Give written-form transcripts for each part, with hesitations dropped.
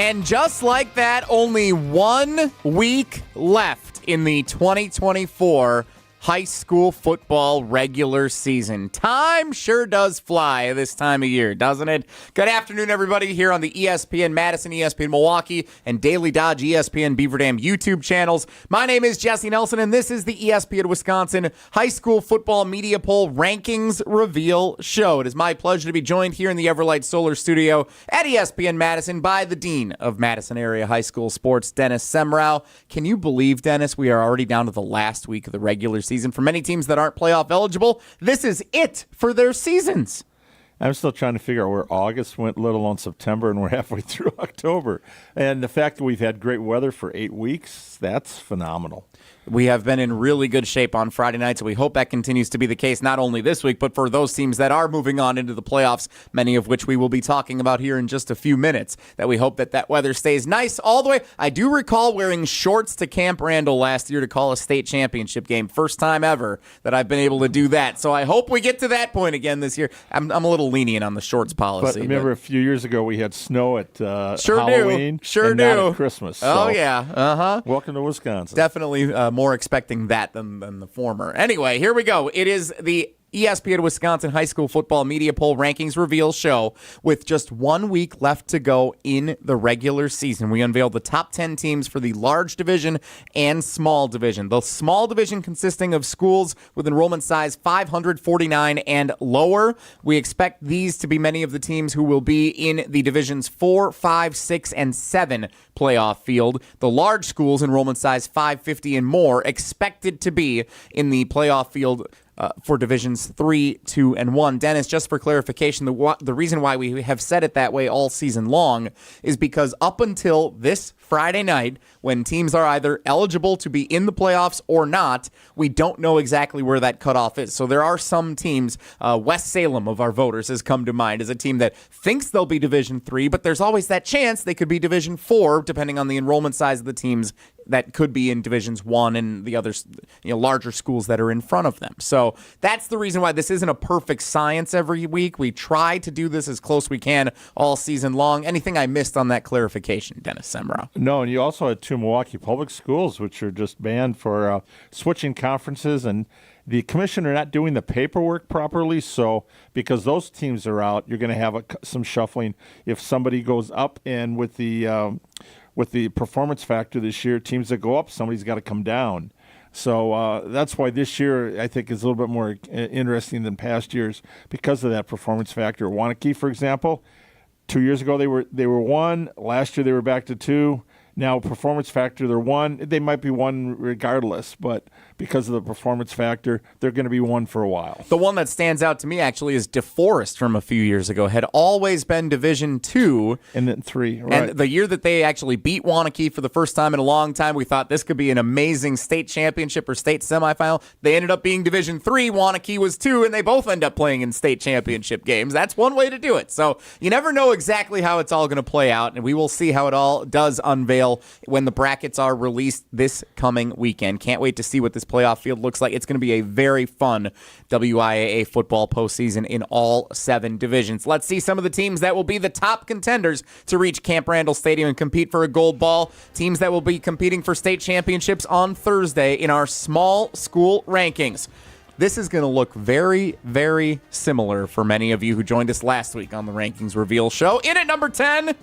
And just like that, only 1 week left in the 2024 high school football regular season. Time sure does fly this time of year, doesn't it? Good afternoon, everybody, here on the ESPN Madison, ESPN Milwaukee, and Daily Dodge ESPN Beaver Dam YouTube channels. My name is Jesse Nelson, and this is the ESPN Wisconsin High School Football Media Poll Rankings Reveal Show. It is my pleasure to be joined here in the Everlight Solar Studio at ESPN Madison by the Dean of Madison Area High School Sports, Dennis Semrau. Can you believe, Dennis, we are already down to the last week of the regular season? For many teams that aren't playoff eligible, this is it for their seasons. I'm still trying to figure out where August went, let alone September, and we're halfway through October. And the fact that we've had great weather for 8 weeks, that's phenomenal. We have been in really good shape on Friday night, so we hope that continues to be the case not only this week, but for those teams that are moving on into the playoffs, many of which we will be talking about here in just a few minutes, that we hope that weather stays nice all the way. I do recall wearing shorts to Camp Randall last year to call a state championship game. First time ever that I've been able to do that. So I hope we get to that point again this year. I'm a little lenient on the shorts policy. But remember, a few years ago we had snow at sure Halloween. Not at Christmas. So yeah. Welcome to Wisconsin. Definitely more expecting that than the former. Anyway, here we go. It is the ESPN Wisconsin High School Football Media Poll Rankings Reveal Show. With just 1 week left to go in the regular season, we unveiled the top 10 teams for the large division and small division. The small division consisting of schools with enrollment size 549 and lower. We expect these to be many of the teams who will be in the divisions 4, 5, 6, and 7 playoff field. The large schools, enrollment size 550 and more, expected to be in the playoff field for divisions 3, 2, and 1. Dennis, just for clarification, the reason why we have said it that way all season long is because up until this Friday night, when teams are either eligible to be in the playoffs or not, we don't know exactly where that cutoff is. So there are some teams, West Salem of our voters has come to mind as a team that thinks they'll be Division 3, but there's always that chance they could be Division 4, depending on the enrollment size of the teams that could be in Divisions 1 and the other larger schools that are in front of them. So that's the reason why this isn't a perfect science every week. We try to do this as close we can all season long. Anything I missed on that clarification, Dennis Semrau? No, and you also had 2 Milwaukee public schools, which are just banned for switching conferences, and the commission are not doing the paperwork properly. So because those teams are out, you're going to have some shuffling. If somebody goes up, and with the performance factor this year, teams that go up, somebody's got to come down. So that's why this year I think is a little bit more interesting than past years because of that performance factor. Wanakee, for example, 2 years ago they were 1. Last year they were back to 2. Now, performance factor, they're 1. They might be 1 regardless, but because of the performance factor, they're going to be 1 for a while. The one that stands out to me, actually, is DeForest from a few years ago. Had always been Division 2. And then 3, right. And the year that they actually beat Wanakee for the first time in a long time, we thought this could be an amazing state championship or state semifinal. They ended up being Division 3. Wanakee was 2, and they both end up playing in state championship games. That's one way to do it. So you never know exactly how it's all going to play out, and we will see how it all does unveil when the brackets are released this coming weekend. Can't wait to see what this playoff field looks like. It's going to be a very fun WIAA football postseason in all 7 divisions. Let's see some of the teams that will be the top contenders to reach Camp Randall Stadium and compete for a gold ball. Teams that will be competing for state championships on Thursday in our small school rankings. This is going to look very, very similar for many of you who joined us last week on the Rankings Reveal Show. In at number 10,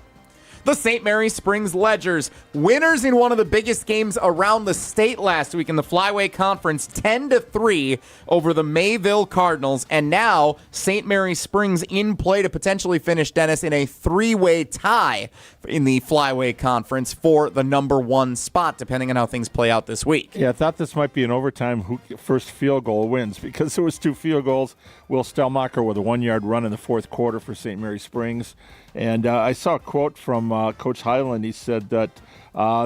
the St. Mary Springs Ledgers, winners in one of the biggest games around the state last week in the Flyway Conference, 10-3 over the Mayville Cardinals. And now St. Mary Springs in play to potentially finish, Dennis, in a 3-way tie in the Flyway Conference for the number 1 spot, depending on how things play out this week. Yeah, I thought this might be an overtime first field goal wins because there was 2 field goals. Will Stelmacher with a 1-yard run in the 4th quarter for St. Mary Springs. And I saw a quote from Coach Highland. He said that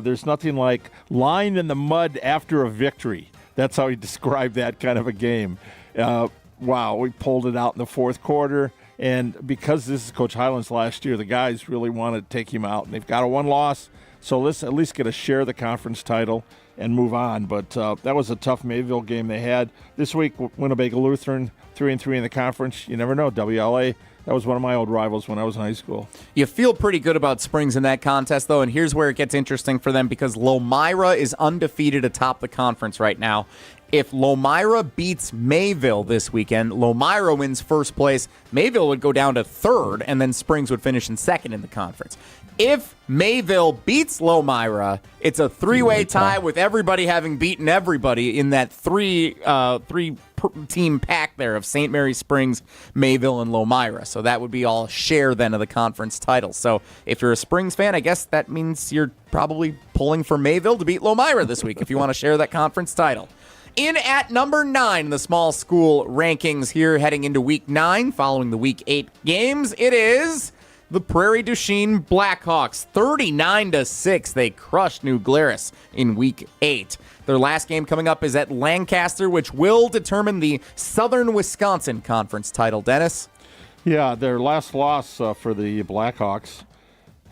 there's nothing like lying in the mud after a victory. That's how he described that kind of a game. Wow, we pulled it out in the 4th quarter. And because this is Coach Highland's last year, the guys really want to take him out. And they've got a 1 loss, so let's at least get a share of the conference title and move on. But that was a tough Mayville game they had. This week, Winnebago Lutheran, 3-3 in the conference. You never know. WLA That was one of my old rivals when I was in high school. You feel pretty good about Springs in that contest, though, and here's where it gets interesting for them because Lomira is undefeated atop the conference right now. If Lomira beats Mayville this weekend, Lomira wins first place, Mayville would go down to third, and then Springs would finish in second in the conference. If Mayville beats Lomira, it's a three-way tie with everybody having beaten everybody in that three-team pack there of St. Mary Springs, Mayville, and Lomira. So that would be all share then of the conference title. So if you're a Springs fan, I guess that means you're probably pulling for Mayville to beat Lomira this week if you want to share that conference title. In at number 9 in the small school rankings here heading into Week 9 following the Week 8 games, it is the Prairie du Chien Blackhawks. 39-6. They crushed New Glarus in Week 8. Their last game coming up is at Lancaster, which will determine the Southern Wisconsin Conference title. Dennis? Yeah, their last loss for the Blackhawks,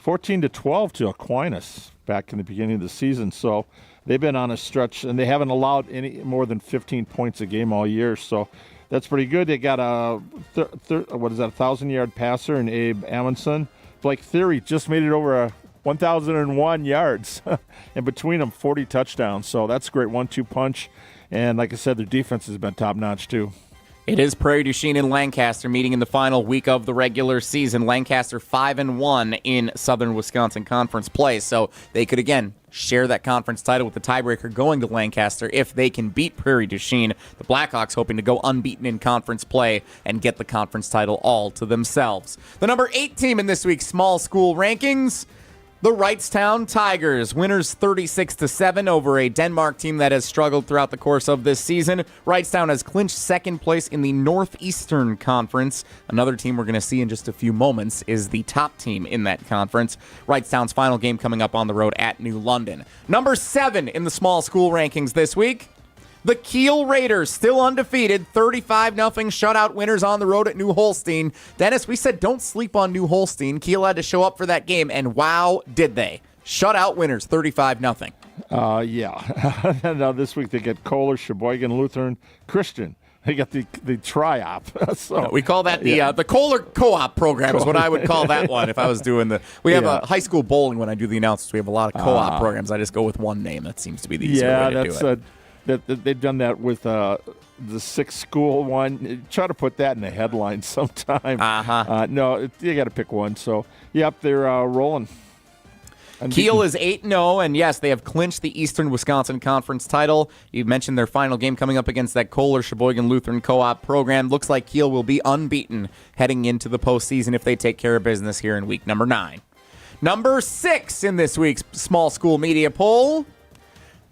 14-12 to Aquinas back in the beginning of the season. So they've been on a stretch, and they haven't allowed any more than 15 points a game all year. So that's pretty good. They got a 1,000-yard passer in Abe Amundsen. Blake Theory just made it over 1,001 yards, and between them, 40 touchdowns. So that's a great 1-2 punch. And like I said, their defense has been top-notch too. It is Prairie du Chien and Lancaster meeting in the final week of the regular season. Lancaster 5-1 in Southern Wisconsin Conference play, so they could again share that conference title with the tiebreaker going to Lancaster if they can beat Prairie du Chien. The Blackhawks hoping to go unbeaten in conference play and get the conference title all to themselves. The number 8 team in this week's small school rankings, the Wrightstown Tigers, winners 36-7 over a Denmark team that has struggled throughout the course of this season. Wrightstown has clinched second place in the Northeastern Conference. Another team we're going to see in just a few moments is the top team in that conference. Wrightstown's final game coming up on the road at New London. Number 7 in the small school rankings this week, the Kiel Raiders, still undefeated, 35-0 shutout winners on the road at New Holstein. Dennis, we said don't sleep on New Holstein. Kiel had to show up for that game, and wow, did they. Shutout winners, 35-0. Yeah. Now this week they get Kohler, Sheboygan, Lutheran, Christian. They got the tri-op. So, we call that the Kohler Co-op program is what I would call that one if I was doing the... We have a high school bowling when I do the announcements. We have a lot of co-op programs. I just go with one name. That seems to be the easier way to do it. They've done that with the 6th school one. Try to put that in the headline sometime. No, you got to pick one. So, yep, they're rolling. Kiel is 8-0, and yes, they have clinched the Eastern Wisconsin Conference title. You mentioned their final game coming up against that Kohler Sheboygan Lutheran Co-op program. Looks like Kiel will be unbeaten heading into the postseason if they take care of business here in week number 9. Number 6 in this week's Small School Media Poll,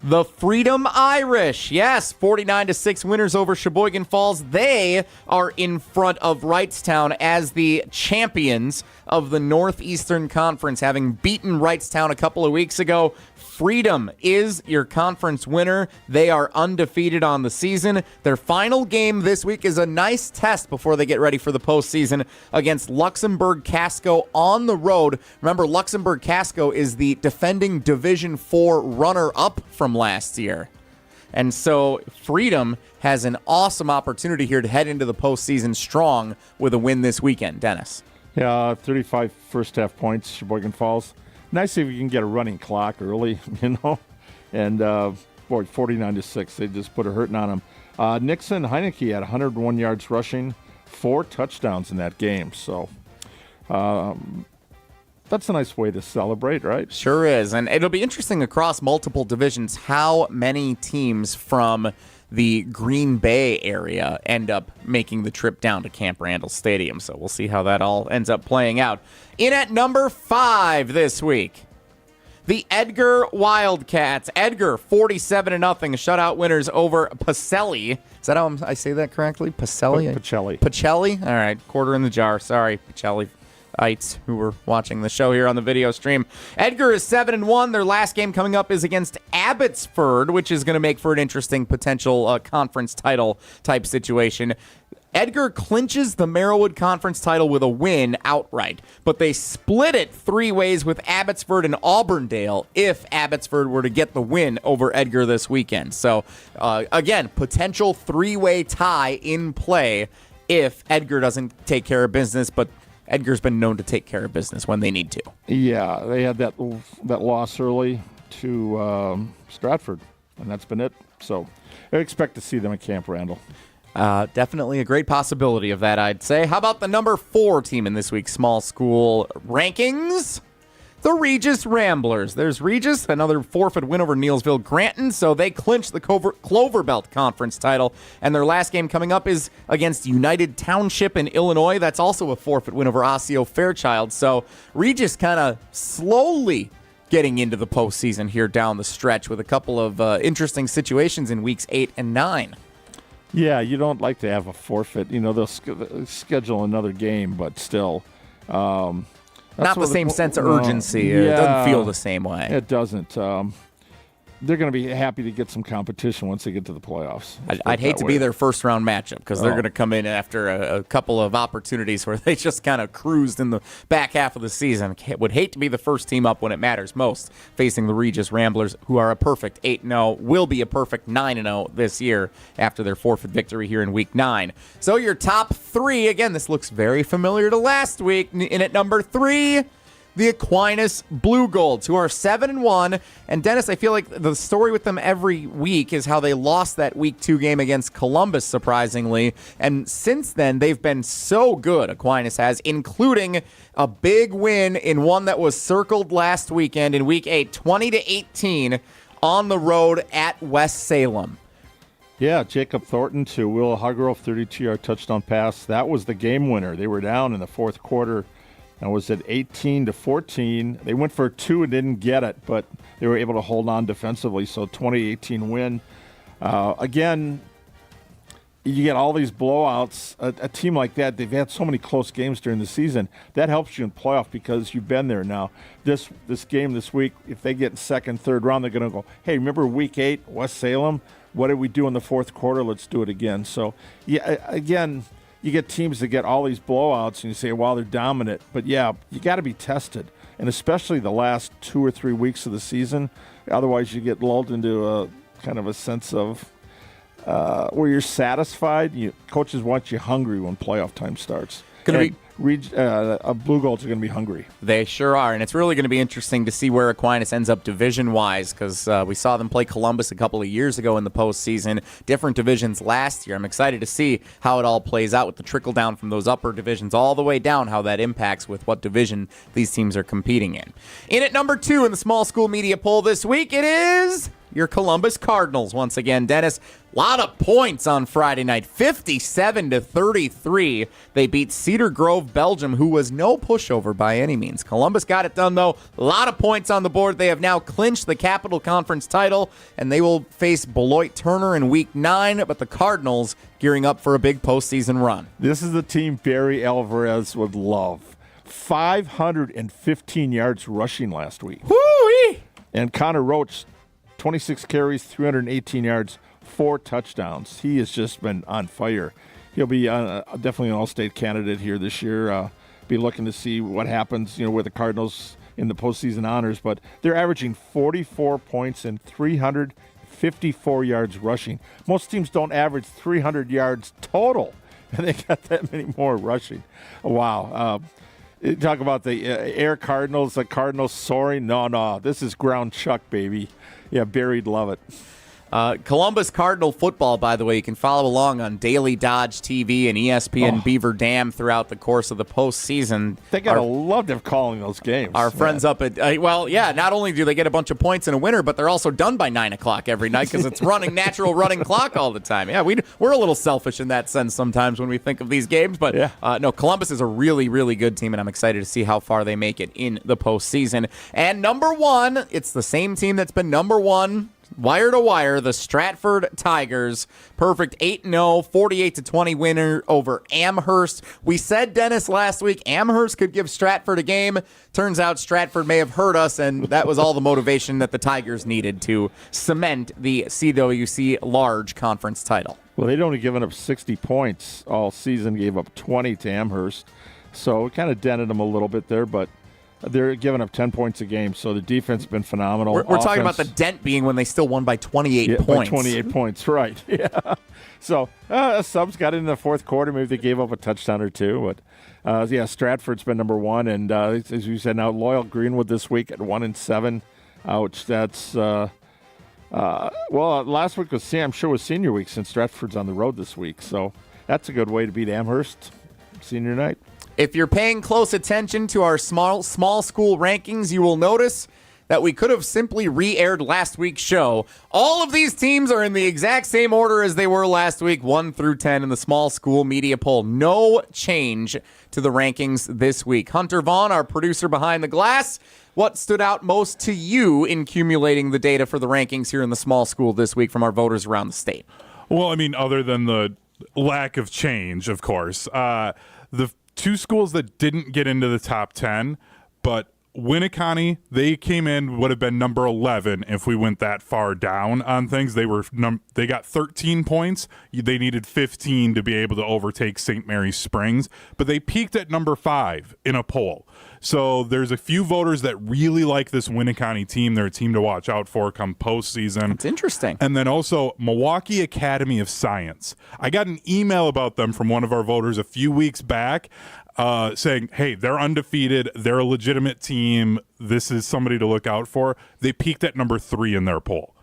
the Freedom Irish. Yes, 49-6 winners over Sheboygan Falls. They are in front of Wrightstown as the champions of the Northeastern Conference, having beaten Wrightstown a couple of weeks ago. Freedom is your conference winner. They are undefeated on the season. Their final game this week is a nice test before they get ready for the postseason against Luxembourg Casco on the road. Remember, Luxembourg Casco is the defending Division 4 runner-up from last year. And so Freedom has an awesome opportunity here to head into the postseason strong with a win this weekend. Dennis. Yeah, 35 first-half points, Sheboygan Falls. Nice if you can get a running clock early, And, 49-6. They just put a hurting on them. Nixon Heineke had 101 yards rushing, 4 touchdowns in that game. So that's a nice way to celebrate, right? Sure is. And it'll be interesting across multiple divisions how many teams from the Green Bay area end up making the trip down to Camp Randall Stadium. So we'll see how that all ends up playing out. In at number 5 this week, the Edgar Wildcats. Edgar, 47-0 shutout winners over Pacelli. Is that how I say that correctly? Pacelli? Pacelli? All right, quarter in the jar. Sorry, Pacelli. Who were watching the show here on the video stream. Edgar is 7-1. Their last game coming up is against Abbotsford, which is going to make for an interesting potential conference title type situation. Edgar clinches the Merrillwood Conference title with a win outright, but they split it 3 ways with Abbotsford and Auburndale if Abbotsford were to get the win over Edgar this weekend. So, again, potential 3-way tie in play. if Edgar doesn't take care of business, but Edgar's been known to take care of business when they need to. Yeah, they had that loss early to Stratford, and that's been it. So I expect to see them at Camp Randall. Definitely a great possibility of that, I'd say. How about the number 4 team in this week's small school rankings? The Regis Ramblers. There's Regis, another forfeit win over Neelsville Granton, so they clinched the Clover Belt Conference title, and their last game coming up is against United Township in Illinois. That's also a forfeit win over Osseo Fairchild, so Regis kind of slowly getting into the postseason here down the stretch with a couple of interesting situations in weeks 8 and 9. Yeah, you don't like to have a forfeit. You know, they'll schedule another game, but still. Not the same sense of urgency. Yeah, it doesn't feel the same way. It doesn't. They're going to be happy to get some competition once they get to the playoffs. I'd hate to be their first-round matchup because they're going to come in after a couple of opportunities where they just kind of cruised in the back half of the season. Would hate to be the first team up when it matters most, facing the Regis Ramblers, who are a perfect 8-0, will be a perfect 9-0 this year after their forfeit victory here in Week 9. So your top 3, again, this looks very familiar to last week. In at number 3, the Aquinas Blue Golds, who are 7-1. And Dennis, I feel like the story with them every week is how they lost that Week 2 game against Columbus, surprisingly. And since then, they've been so good, Aquinas has, including a big win in one that was circled last weekend in Week 8, 20-18 on the road at West Salem. Yeah, Jacob Thornton to Will Huggerel, 32-yard touchdown pass. That was the game winner. They were down in the fourth quarter. That was at 18-14. They went for 2 and didn't get it, but they were able to hold on defensively. So 2018 win. Again, you get all these blowouts. A team like that, they've had so many close games during the season. That helps you in playoff because you've been there now. This game this week, if they get in second, third round, they're going to go, hey, remember Week 8, West Salem? What did we do in the fourth quarter? Let's do it again. So, yeah, again, you get teams that get all these blowouts, and you say, well, they're dominant. But, yeah, you got to be tested, and especially the last 2 or 3 weeks of the season. Otherwise, you get lulled into a kind of a sense of where you're satisfied. Coaches want you hungry when playoff time starts. Blue Golds are going to be hungry. They sure are, and it's really going to be interesting to see where Aquinas ends up division-wise because we saw them play Columbus a couple of years ago in the postseason, different divisions last year. I'm excited to see how it all plays out with the trickle-down from those upper divisions all the way down, how that impacts with what division these teams are competing in. In at number 2 in the small school media poll this week, it is your Columbus Cardinals once again. Dennis, a lot of points on Friday night, 57-33. They beat Cedar Grove, Belgium, who was no pushover by any means. Columbus got it done, though. A lot of points on the board. They have now clinched the Capital Conference title, and they will face Beloit Turner in Week 9, but the Cardinals gearing up for a big postseason run. This is the team Barry Alvarez would love. 515 yards rushing last week. Woo-wee! And Connor Roach, 26 carries, 318 yards, 4 touchdowns. He has just been on fire. He'll be definitely an all-state candidate here this year. Be looking to see what happens, with the Cardinals in the postseason honors. But they're averaging 44 points and 354 yards rushing. Most teams don't average 300 yards total, and they got that many more rushing. Wow. Talk about the Air Cardinals, the Cardinals soaring. No, this is ground chuck, baby. Yeah, Barry'd love it. Columbus Cardinal football, by the way, you can follow along on Daily Dodge TV and ESPN Beaver Dam throughout the course of the postseason. They gotta love them calling those games. Our friends up at not only do they get a bunch of points in a winner, but they're also done by 9 o'clock every night because it's natural running clock all the time. Yeah, we're a little selfish in that sense sometimes when we think of these games, but no, Columbus is a really, really good team, and I'm excited to see how far they make it in the postseason. And number 1, it's the same team that's been number 1 wire to wire, the Stratford Tigers. Perfect 8-0, 48-20 winner over Amherst. We said, Dennis, last week, Amherst could give Stratford a game. Turns out Stratford may have hurt us, and that was all the motivation that the Tigers needed to cement the CWC large conference title. Well, they'd only given up 60 points all season, gave up 20 to Amherst. So it kind of dented them a little bit there, but they're giving up 10 points a game, so the defense has been phenomenal. We're talking about the dent being when they still won by 28 points. By 28 points, right. Yeah. So subs got in the fourth quarter. Maybe they gave up a touchdown or two. But, Stratford's been number one. And as you said, now Loyal Greenwood this week at 1-7. Ouch, that's last week was senior week since Stratford's on the road this week. So that's a good way to beat Amherst senior night. If you're paying close attention to our small school rankings, you will notice that we could have simply re-aired last week's show. All of these teams are in the exact same order as they were last week, 1 through 10 in the small school media poll. No change to the rankings this week. Hunter Vaughn, our producer behind the glass, what stood out most to you in accumulating the data for the rankings here in the small school this week from our voters around the state? Well, I mean, other than the lack of change, of course, the two schools that didn't get into the top 10, but Winneconne, they came in, would have been number 11 if we went that far down on things. They got 13 points. They needed 15 to be able to overtake St. Mary's Springs, but they peaked at number 5 in a poll. So there's a few voters that really like this Winneconne team. They're a team to watch out for come postseason. It's interesting. And then also Milwaukee Academy of Science. I got an email about them from one of our voters a few weeks back saying, hey, they're undefeated. They're a legitimate team. This is somebody to look out for. They peaked at number 3 in their poll,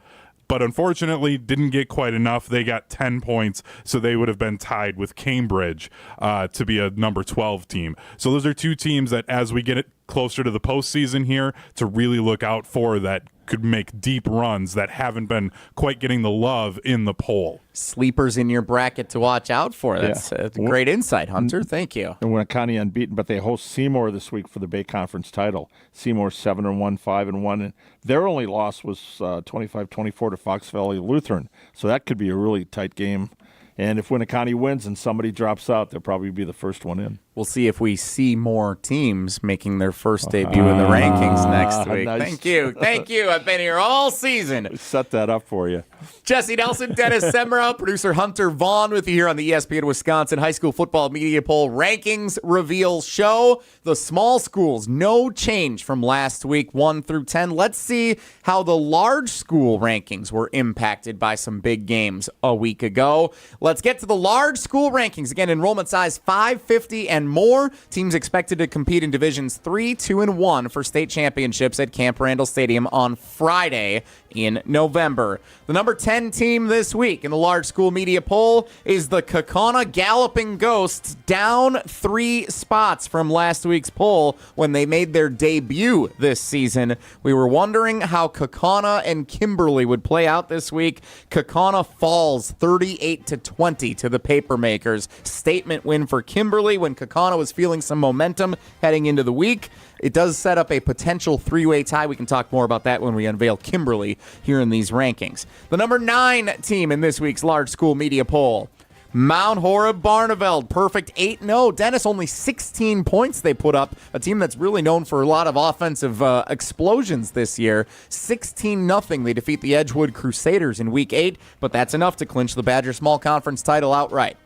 but unfortunately didn't get quite enough. They got 10 points, so they would have been tied with Cambridge to be a number 12 team. So those are two teams that, as we get it closer to the postseason here, to really look out for, that could make deep runs that haven't been quite getting the love in the poll. Sleepers in your bracket to watch out for. That's a great insight, Hunter. Thank you. And Winneconne unbeaten, but they host Seymour this week for the Bay Conference title. Seymour 7-1, 5-1, and their only loss was 25-24 to Fox Valley Lutheran. So that could be a really tight game. And if Winneconne wins and somebody drops out, they'll probably be the first one in. We'll see if we see more teams making their first debut in the rankings next week. Nice. Thank you. Thank you. I've been here all season. Set that up for you. Jesse Nelson, Dennis Semrau, producer Hunter Vaughn with you here on the ESPN Wisconsin High School Football Media Poll Rankings Reveal Show. The small schools, no change from last week, 1 through 10. Let's see how the large school rankings were impacted by some big games a week ago. Let's get to the large school rankings. Again, enrollment size 550 and more. Teams expected to compete in Divisions 3, 2, and 1 for state championships at Camp Randall Stadium on Friday in November. The number 10 team this week in the large school media poll is the Kaukauna Galloping Ghosts, down 3 spots from last week's poll when they made their debut this season. We were wondering how Kaukauna and Kimberly would play out this week. Kaukauna falls 38-20 to the Papermakers. Statement win for Kimberly when Kaukauna was feeling some momentum heading into the week. It does set up a potential 3-way tie. We can talk more about that when we unveil Kimberly here in these rankings. The number 9 team in this week's large school media poll, Mount Horeb Barneveld, perfect 8-0. Dennis, only 16 points they put up. A team that's really known for a lot of offensive explosions this year. 16-0. They defeat the Edgewood Crusaders in Week 8, but that's enough to clinch the Badger Small Conference title outright.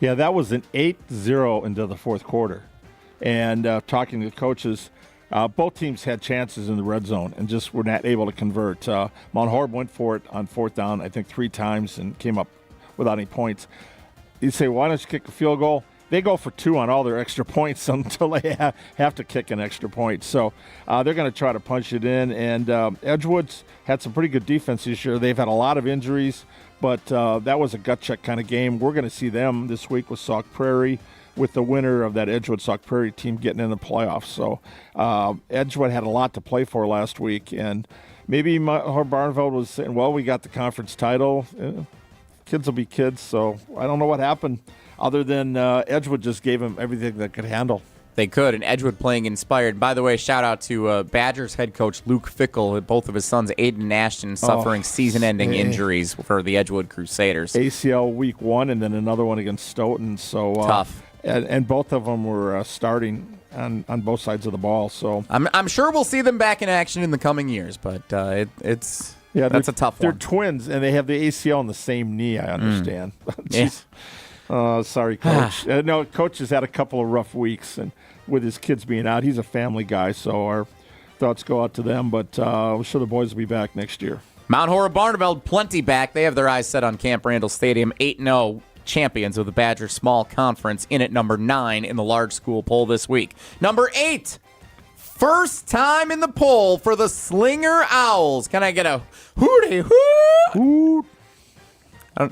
Yeah, that was an 8-0 into the fourth quarter. And talking to the coaches, both teams had chances in the red zone and just were not able to convert. Mount Horeb went for it on fourth down, I think 3 times, and came up without any points. You say, why don't you kick a field goal? They go for 2 on all their extra points until they have to kick an extra point. So they're going to try to punch it in. And Edgewood's had some pretty good defense this year. They've had a lot of injuries, but that was a gut check kind of game. We're going to see them this week with Sauk Prairie, with the winner of that Edgewood Sauk Prairie team getting in the playoffs. So Edgewood had a lot to play for last week, and maybe Barneveld was saying, well, we got the conference title. Kids will be kids, so I don't know what happened other than Edgewood just gave them everything they could handle. They could, and Edgewood playing inspired. By the way, shout out to Badgers head coach Luke Fickle, both of his sons, Aiden and Ashton, suffering season-ending injuries for the Edgewood Crusaders. ACL week 1 and then another one against Stoughton. So tough. And both of them were starting on both sides of the ball. So I'm sure we'll see them back in action in the coming years, but that's a tough one. They're twins, and they have the ACL on the same knee, I understand. Yeah. Sorry, Coach. No, Coach has had a couple of rough weeks, and with his kids being out. He's a family guy, so our thoughts go out to them. But I'm sure the boys will be back next year. Mount Horeb-Barneveld, plenty back. They have their eyes set on Camp Randall Stadium, 8-0 champions of the Badger Small Conference, in at number 9 in the large school poll this week. Number 8, first time in the poll for the Slinger Owls. Can I get a hooty hoo? Hoot.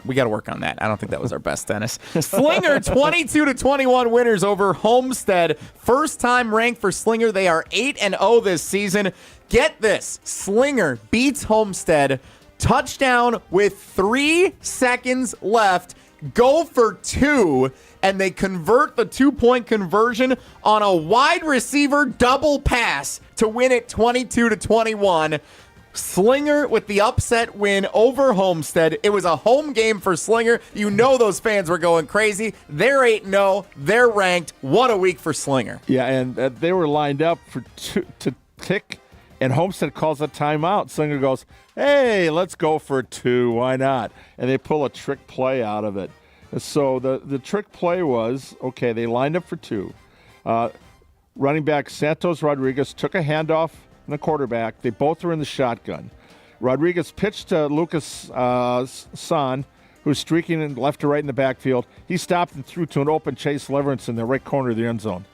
We got to work on that. I don't think that was our best, Dennis. Slinger, 22-21 winners over Homestead. First time ranked for Slinger. They are 8-0 this season. Get this. Slinger beats Homestead. Touchdown with 3 seconds left. Go for 2, and they convert the 2-point conversion on a wide receiver double pass to win it 22-21. Slinger with the upset win over Homestead. It was a home game for Slinger. You know those fans were going crazy. They're 8-0. They're ranked. What a week for Slinger. Yeah, and they were lined up for to tick, and Homestead calls a timeout. Slinger goes, hey, let's go for 2. Why not? And they pull a trick play out of it. So the trick play was, okay, they lined up for 2. Running back Santos Rodriguez took a handoff and the quarterback. They both were in the shotgun. Rodriguez pitched to Lucas San, who's streaking in left to right in the backfield. He stopped and threw to an open Chase Leverance in the right corner of the end zone.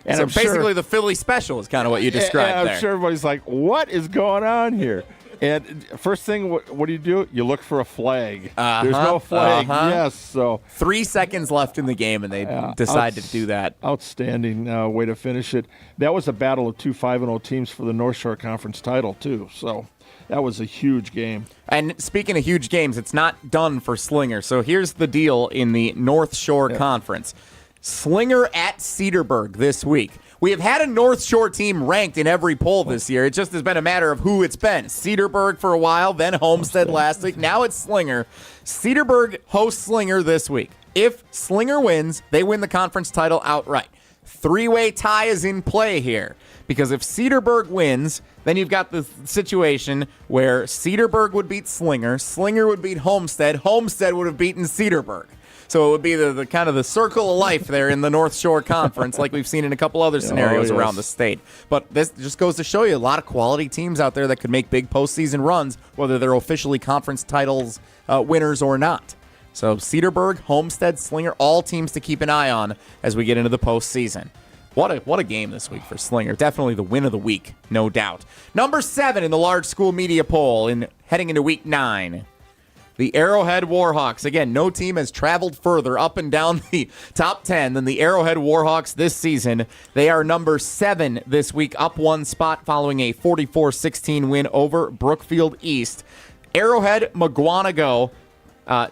And so I'm basically sure, the Philly special is kind of what you described I'm there. sure everybody's like, what is going on here? And first thing, what do? You look for a flag. There's no flag. Yes. So 3 seconds left in the game, and they decide to do that. Outstanding way to finish it. That was a battle of 2 5-0 teams for the North Shore Conference title, too. So that was a huge game. And speaking of huge games, it's not done for Slinger. So here's the deal in the North Shore Conference. Slinger at Cedarburg this week. We have had a North Shore team ranked in every poll this year. It just has been a matter of who it's been. Cedarburg for a while, then Homestead last week. Now it's Slinger. Cedarburg hosts Slinger this week. If Slinger wins, they win the conference title outright. 3-way tie is in play here, because if Cedarburg wins, then you've got the situation where Cedarburg would beat Slinger, Slinger would beat Homestead, Homestead would have beaten Cedarburg. So it would be the kind of the circle of life there in the North Shore Conference, like we've seen in a couple other scenarios around the state. But this just goes to show you a lot of quality teams out there that could make big postseason runs, whether they're officially conference titles winners or not. So Cedarburg, Homestead, Slinger, all teams to keep an eye on as we get into the postseason. What a game this week for Slinger. Definitely the win of the week, no doubt. Number 7 in the large school media poll heading into week 9. The Arrowhead Warhawks. Again, no team has traveled further up and down the top 10 than the Arrowhead Warhawks this season. They are number 7 this week, up 1 spot following a 44-16 win over Brookfield East. Arrowhead, McGuanago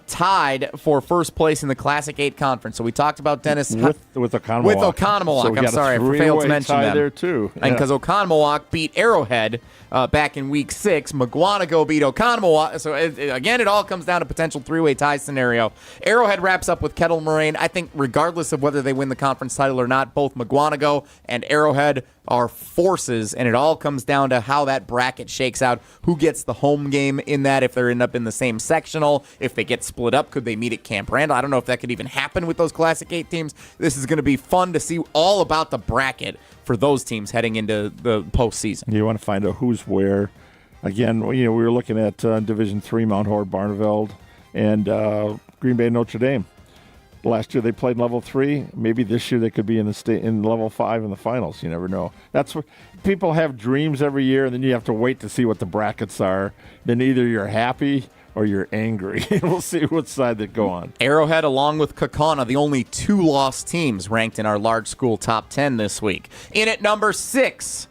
tied for first place in the Classic 8 conference. So we talked about Dennis with Oconomowoc. With Oconomowoc. So I'm sorry, I failed to mention them. There too. And because Oconomowoc beat Arrowhead back in week 6, McGuanago beat Oconomowoc. So again, it all comes down to potential 3-way tie scenario. Arrowhead wraps up with Kettle Moraine. I think regardless of whether they win the conference title or not, both McGuanago and Arrowhead are forces, and it all comes down to how that bracket shakes out. Who gets the home game in that, if they end up in the same sectional, if they get split up, could they meet at Camp Randall? I don't know if that could even happen with those Classic 8 teams. This is going to be fun to see all about the bracket for those teams heading into the postseason. You want to find out who's where. Again, we were looking at Division III, Mount Horeb-Barneveld, and Green Bay Notre Dame. Last year they played level 3. Maybe this year they could be in level 5 in the finals. You never know. That's what people have dreams every year, and then you have to wait to see what the brackets are. Then either you're happy or you're angry. We'll see what side they go on. Arrowhead, along with Kaukauna, the only 2 lost teams ranked in our large school top 10 this week. In at number 6,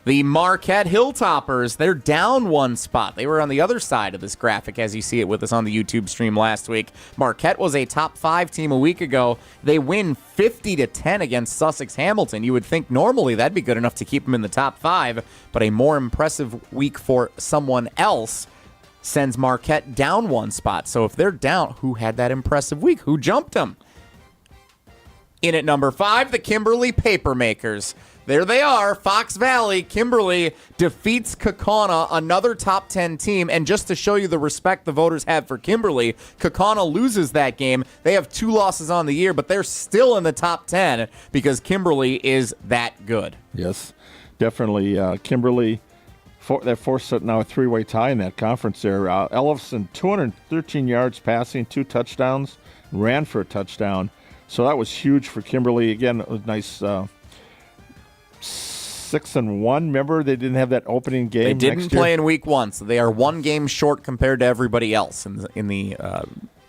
the Marquette Hilltoppers. They're down 1 spot. They were on the other side of this graphic as you see it with us on the YouTube stream last week. Marquette was a top 5 team a week ago. They win 50-10 against Sussex Hamilton. You would think normally that'd be good enough to keep them in the top 5, but a more impressive week for someone else sends Marquette down 1 spot. So if they're down, who had that impressive week? Who jumped them? In at number 5, the Kimberly Papermakers. There they are. Fox Valley, Kimberly defeats Kaukauna, another top 10 team. And just to show you the respect the voters have for Kimberly, Kaukauna loses that game. They have 2 losses on the year, but they're still in the top 10 because Kimberly is that good. Yes, definitely. Kimberly, they're forced now a 3-way tie in that conference there. Ellison, 213 yards passing, 2 touchdowns, ran for a touchdown. So that was huge for Kimberly. Again, it was nice 6-1. Remember, they didn't have that opening game. They didn't next year. play in week 1, so they are 1 game short compared to everybody else in the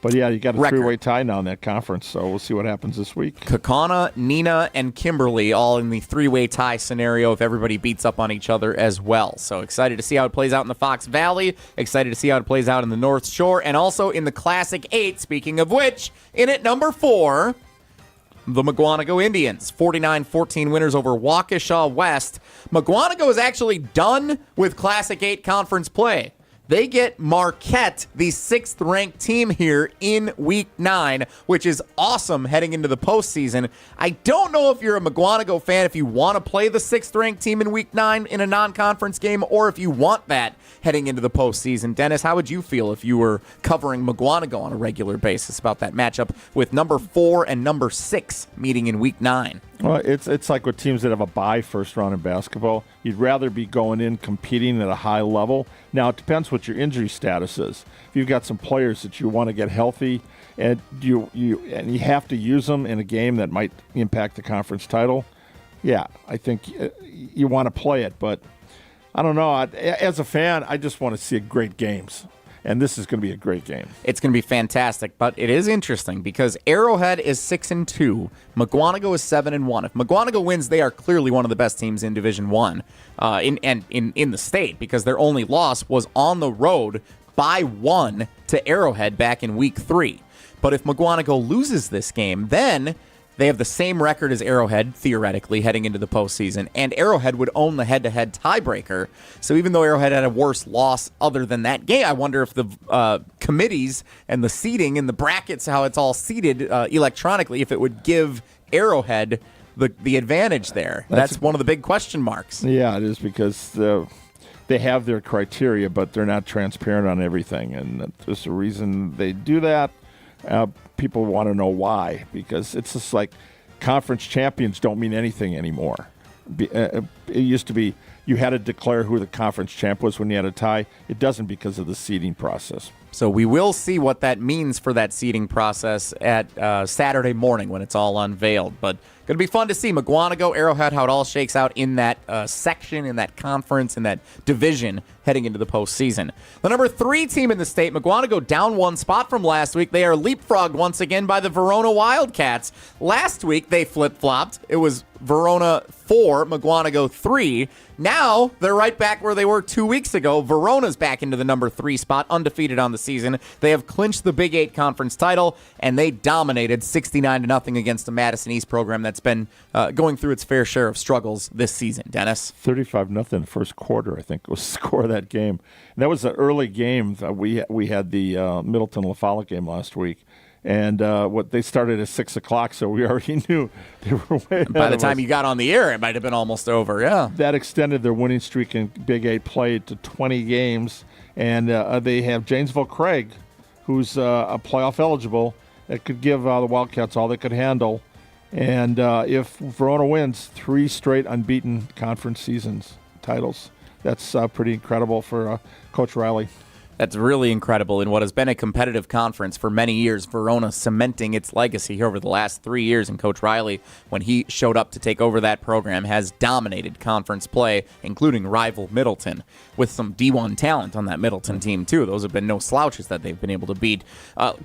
But yeah, you got a record. 3-way tie now in that conference, so we'll see what happens this week. Kaukauna, Neenah, and Kimberly all in the 3-way tie scenario if everybody beats up on each other as well. So excited to see how it plays out in the Fox Valley, excited to see how it plays out in the North Shore, and also in the Classic 8, speaking of which, in at number 4, the Mukwonago Indians, 49-14 winners over Waukesha West. Mukwonago is actually done with Classic 8 conference play. They get Marquette, the 6th-ranked team here in Week 9, which is awesome heading into the postseason. I don't know if you're a Mukwonago fan, if you want to play the 6th-ranked team in Week 9 in a non-conference game, or if you want that heading into the postseason. Dennis, how would you feel if you were covering Mukwonago on a regular basis about that matchup with number 4 and number 6 meeting in Week 9? Well, it's like with teams that have a bye first round in basketball. You'd rather be going in competing at a high level. Now, it depends what your injury status is. If you've got some players that you want to get healthy and you have to use them in a game that might impact the conference title, yeah, I think you want to play it. But I don't know. As a fan, I just want to see great games. And this is going to be a great game. It's going to be fantastic, but it is interesting because Arrowhead is 6-2, Mukwonago is 7-1. If Mukwonago wins, they are clearly one of the best teams in Division 1 in the state because their only loss was on the road by 1 to Arrowhead back in Week 3. But if Mukwonago loses this game, then they have the same record as Arrowhead, theoretically, heading into the postseason, and Arrowhead would own the head-to-head tiebreaker. So even though Arrowhead had a worse loss other than that game, I wonder if the committees and the seeding and the brackets, how it's all seeded electronically, if it would give Arrowhead the advantage there. That's one of the big question marks. Yeah, it is because they have their criteria, but they're not transparent on everything, and there's a reason they do that. People want to know why, because it's just like conference champions don't mean anything anymore. It used to be you had to declare who the conference champ was when you had a tie. It doesn't because of the seeding process. So we will see what that means for that seeding process at Saturday morning when it's all unveiled. But going to be fun to see Mukwonago, Arrowhead, how it all shakes out in that section, in that conference, in that division heading into the postseason. The number 3 team in the state, Mukwonago, down 1 spot from last week. They are leapfrogged once again by the Verona Wildcats. Last week they flip-flopped. It was Verona 4, Mukwonago 3. Now they're right back where they were 2 weeks ago. Verona's back into the number 3 spot, undefeated on the season. They have clinched the Big 8 conference title, and they dominated 69-0 against the Madison East program that's been going through its fair share of struggles this season. Dennis? 35-0 first quarter, I think, was the score of that game. And that was an early game. We had the Middleton-La Follette game last week. And they started at 6 o'clock, so we already knew they were way ahead By the of time us. you got on the air, it might have been almost over, yeah. That extended their winning streak in Big 8 play to 20 games. And they have Janesville Craig, who's a playoff eligible, that could give the Wildcats all they could handle. And if Verona wins, 3 straight unbeaten conference seasons titles. That's pretty incredible for Coach Riley. That's really incredible in what has been a competitive conference for many years. Verona cementing its legacy here over the last 3 years, and Coach Riley, when he showed up to take over that program, has dominated conference play, including rival Middleton, with some D1 talent on that Middleton team, too. Those have been no slouches that they've been able to beat.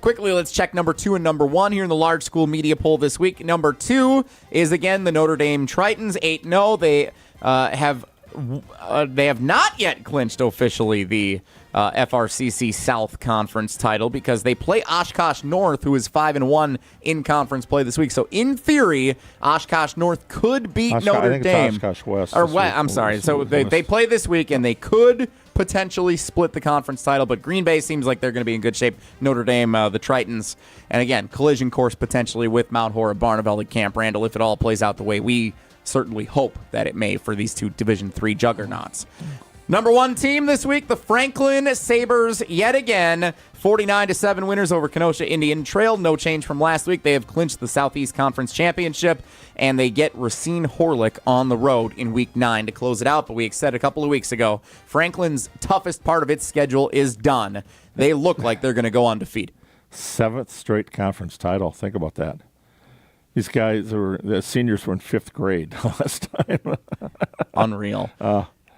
Quickly, let's check number 2 and number 1 here in the large school media poll this week. Number 2 is, again, the Notre Dame Tritons, 8-0. They have not yet clinched officially the FRCC South Conference title because they play Oshkosh North, who is 5-1 in conference play this week. So in theory, Oshkosh North could beat Notre Dame. It's Oshkosh West. Or West, I'm sorry. So they play this week, and they could potentially split the conference title, but Green Bay seems like they're going to be in good shape. Notre Dame, the Tritons, and again, collision course potentially with Mount Horeb, Barneveld, and Camp Randall if it all plays out the way we certainly hope that it may for these two Division III juggernauts. Number 1 team this week, the Franklin Sabres, yet again. 49-7 winners over Kenosha Indian Trail. No change from last week. They have clinched the Southeast Conference Championship, and they get Racine Horlick on the road in Week 9 to close it out. But we said a couple of weeks ago, Franklin's toughest part of its schedule is done. They look like they're going to go undefeated. 7th straight conference title. Think about that. These guys the seniors were in 5th grade last time. Unreal.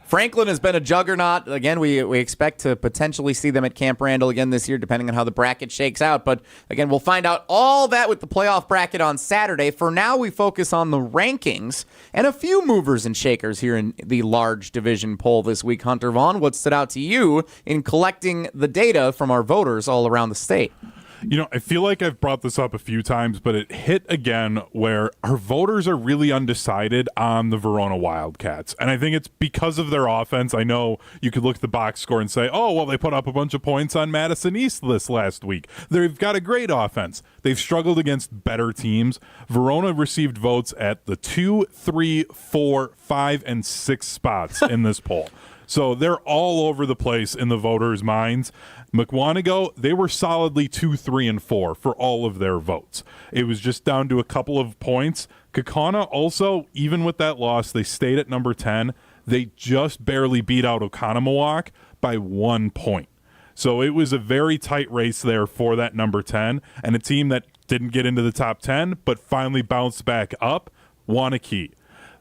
Franklin has been a juggernaut. Again, we expect to potentially see them at Camp Randall again this year, depending on how the bracket shakes out. But again, we'll find out all that with the playoff bracket on Saturday. For now, we focus on the rankings and a few movers and shakers here in the large division poll this week. Hunter Vaughn, what stood out to you in collecting the data from our voters all around the state? You know, I feel like I've brought this up a few times, but it hit again where our voters are really undecided on the Verona Wildcats. And I think it's because of their offense. I know you could look at the box score and say, oh, well, they put up a bunch of points on Madison East this last week. They've got a great offense. They've struggled against better teams. Verona received votes at the 2, 3, 4, 5, and 6 spots in this poll. So they're all over the place in the voters' minds. McWanago, they were solidly 2, 3, and 4 for all of their votes. It was just down to a couple of points. Kaukauna also, even with that loss, they stayed at number 10. They just barely beat out Oconomowoc by 1 point. So it was a very tight race there for that number 10, and a team that didn't get into the top 10 but finally bounced back up, Waunakee.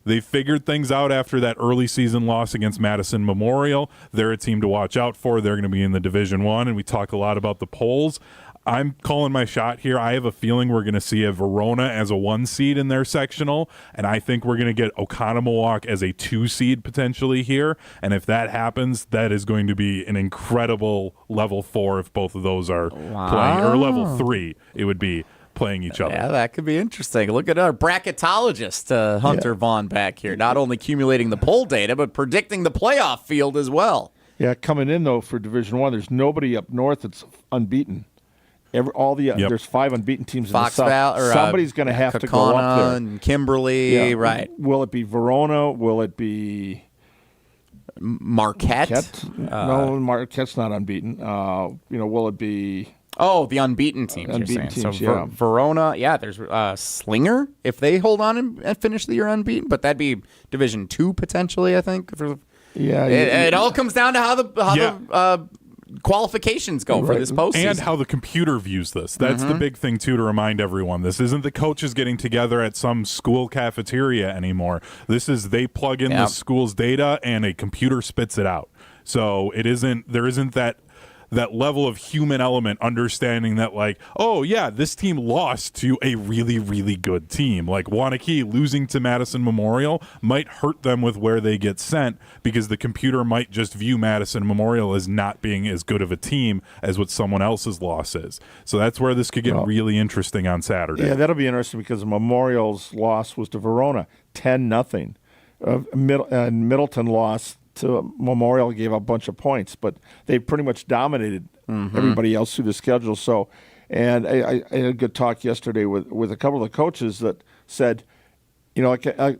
They figured things out after that early season loss against Madison Memorial. They're a team to watch out for. They're going to be in the Division I, and we talk a lot about the polls. I'm calling my shot here. I have a feeling we're going to see a Verona as a 1 seed in their sectional, and I think we're going to get Oconomowoc as a 2 seed potentially here. And if that happens, that is going to be an incredible level 4 if both of those are playing, or level 3 it would be playing each other. Yeah, that could be interesting. Look at our bracketologist, Hunter Vaughn, back here, not only accumulating the poll data, but predicting the playoff field as well. Yeah, coming in, though, for Division I, there's nobody up north that's unbeaten. There's 5 unbeaten teams in the South. Somebody's going to have to go up there. And Kimberly, right. Will it be Verona? Will it be Marquette? No, Marquette's not unbeaten. Will it be... Oh, the unbeaten teams, unbeaten you're saying. teams, so Verona, there's Slinger, if they hold on and finish the year unbeaten, but that'd be Division II potentially, I think. It all comes down to how the qualifications go for this postseason. And how the computer views this. That's the big thing, too, to remind everyone. This isn't the coaches getting together at some school cafeteria anymore. This is they plug in the school's data and a computer spits it out. So there isn't that level of human element, understanding that, like, oh, yeah, this team lost to a really, really good team. Like, Waunakee losing to Madison Memorial might hurt them with where they get sent because the computer might just view Madison Memorial as not being as good of a team as what someone else's loss is. So that's where this could get really interesting on Saturday. Yeah, that'll be interesting because Memorial's loss was to Verona, 10-0. Middleton lost to Memorial, gave up a bunch of points, but they pretty much dominated everybody else through the schedule. So, and I had a good talk yesterday with a couple of the coaches that said,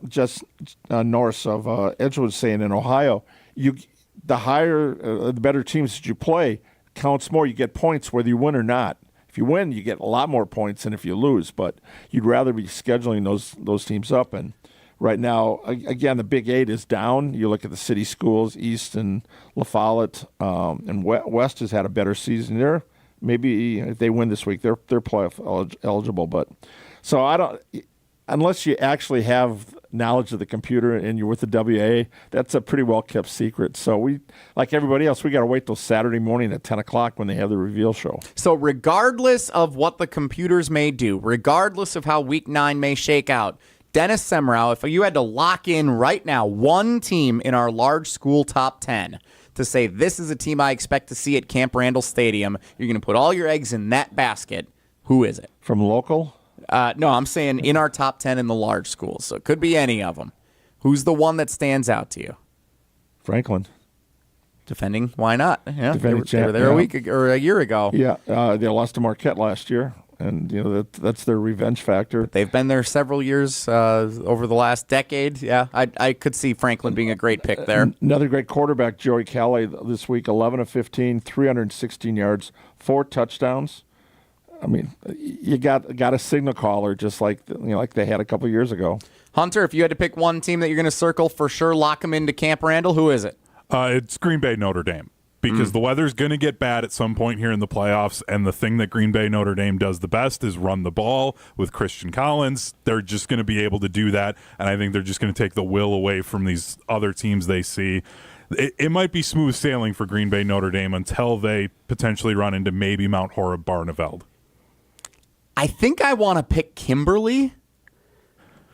just Norris of Edgewood was saying in Ohio, the better teams that you play counts more. You get points whether you win or not. If you win, you get a lot more points than if you lose, but you'd rather be scheduling those teams up. And right now, again, the Big 8 is down. You look at the city schools, East and La Follette, and West has had a better season there. Maybe if they win this week, they're playoff eligible. But so I don't, unless you actually have knowledge of the computer and you're with the WA, that's a pretty well kept secret. So we, like everybody else, we got to wait till Saturday morning at 10 o'clock when they have the reveal show. So regardless of what the computers may do, regardless of how Week 9 may shake out, Dennis Semrau, if you had to lock in right now one team in our large school top 10 to say this is a team I expect to see at Camp Randall Stadium, you're going to put all your eggs in that basket, who is it? From local? No, I'm saying in our top 10 in the large schools. So it could be any of them. Who's the one that stands out to you? Franklin. Defending? Why not? Yeah, Defending they were there a week or a year ago. Yeah, they lost to Marquette last year. and that's their revenge factor. They've been there several years over the last decade. Yeah, I could see Franklin being a great pick there. Another great quarterback, Joey Calais, this week, 11 of 15, 316 yards, 4 touchdowns. I mean, you got a signal caller just like like they had a couple years ago. Hunter, if you had to pick one team that you're going to circle for sure, lock them into Camp Randall, who is it? It's Green Bay Notre Dame. Because the weather's going to get bad at some point here in the playoffs, and the thing that Green Bay Notre Dame does the best is run the ball with Christian Collins. They're just going to be able to do that, and I think they're just going to take the will away from these other teams they see. It might be smooth sailing for Green Bay Notre Dame until they potentially run into maybe Mount Horeb Barneveld. I think I want to pick Kimberly,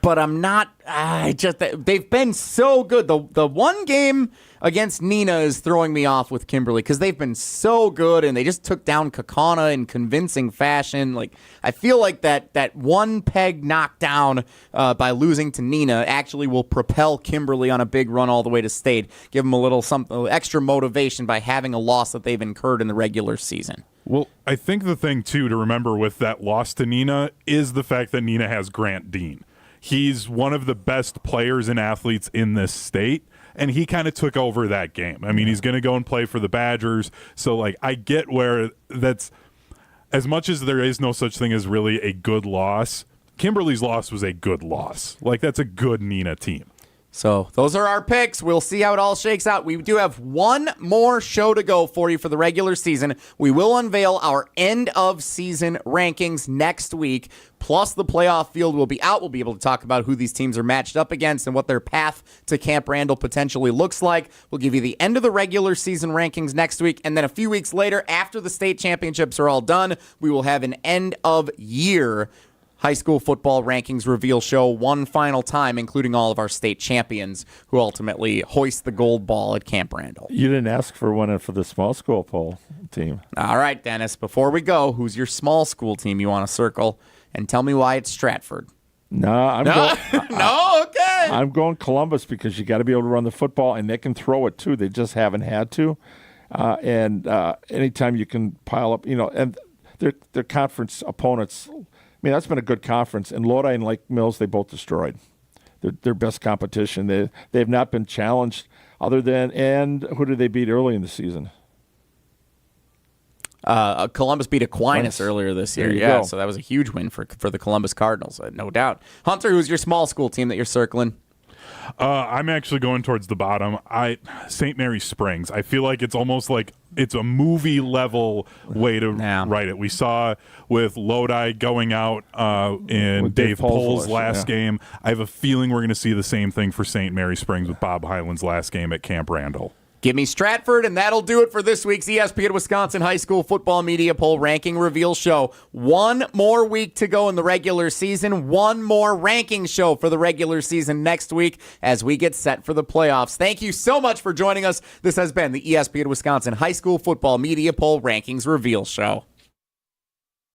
but I'm not. They've been so good. The one game against Nina is throwing me off with Kimberly because they've been so good and they just took down Kakana in convincing fashion. Like I feel like that one peg knockdown by losing to Nina actually will propel Kimberly on a big run all the way to state. Give them a little something extra motivation by having a loss that they've incurred in the regular season. Well, I think the thing, too, to remember with that loss to Nina is the fact that Nina has Grant Dean. He's one of the best players and athletes in this state, and he kind of took over that game. I mean, he's going to go and play for the Badgers, so, I get where that's – as much as there is no such thing as really a good loss, Kimberly's loss was a good loss. That's a good Nina team. So those are our picks. We'll see how it all shakes out. We do have one more show to go for you for the regular season. We will unveil our end-of-season rankings next week. Plus, the playoff field will be out. We'll be able to talk about who these teams are matched up against and what their path to Camp Randall potentially looks like. We'll give you the end of the regular season rankings next week. And then a few weeks later, after the state championships are all done, we will have an end-of-year high school football rankings reveal show one final time, including all of our state champions who ultimately hoist the gold ball at Camp Randall. You didn't ask for one for the small school poll team. All right, Dennis, before we go, who's your small school team you want to circle? And tell me why it's Stratford. No, Okay. I'm going Columbus because you got to be able to run the football, and they can throw it too. They just haven't had to. And anytime you can pile up, and their conference opponents – I mean, that's been a good conference. And Lodi and Lake Mills, they both destroyed. Their best competition. They have not been challenged other than, and who did they beat early in the season? Columbus beat Aquinas earlier this year. Go. So that was a huge win for the Columbus Cardinals, no doubt. Hunter, who's your small school team that you're circling? I'm actually going towards the bottom. St. Mary's Springs. I feel like it's almost like it's a movie level way to write it. We saw with Lodi going out in with Dave Pohl's Pohl's last game. I have a feeling we're going to see the same thing for St. Mary's Springs with Bob Hyland's last game at Camp Randall. Give me Stratford, and that'll do it for this week's ESPN Wisconsin High School Football Media Poll Ranking Reveal Show. One more week to go in the regular season. One more ranking show for the regular season next week as we get set for the playoffs. Thank you so much for joining us. This has been the ESPN Wisconsin High School Football Media Poll Rankings Reveal Show.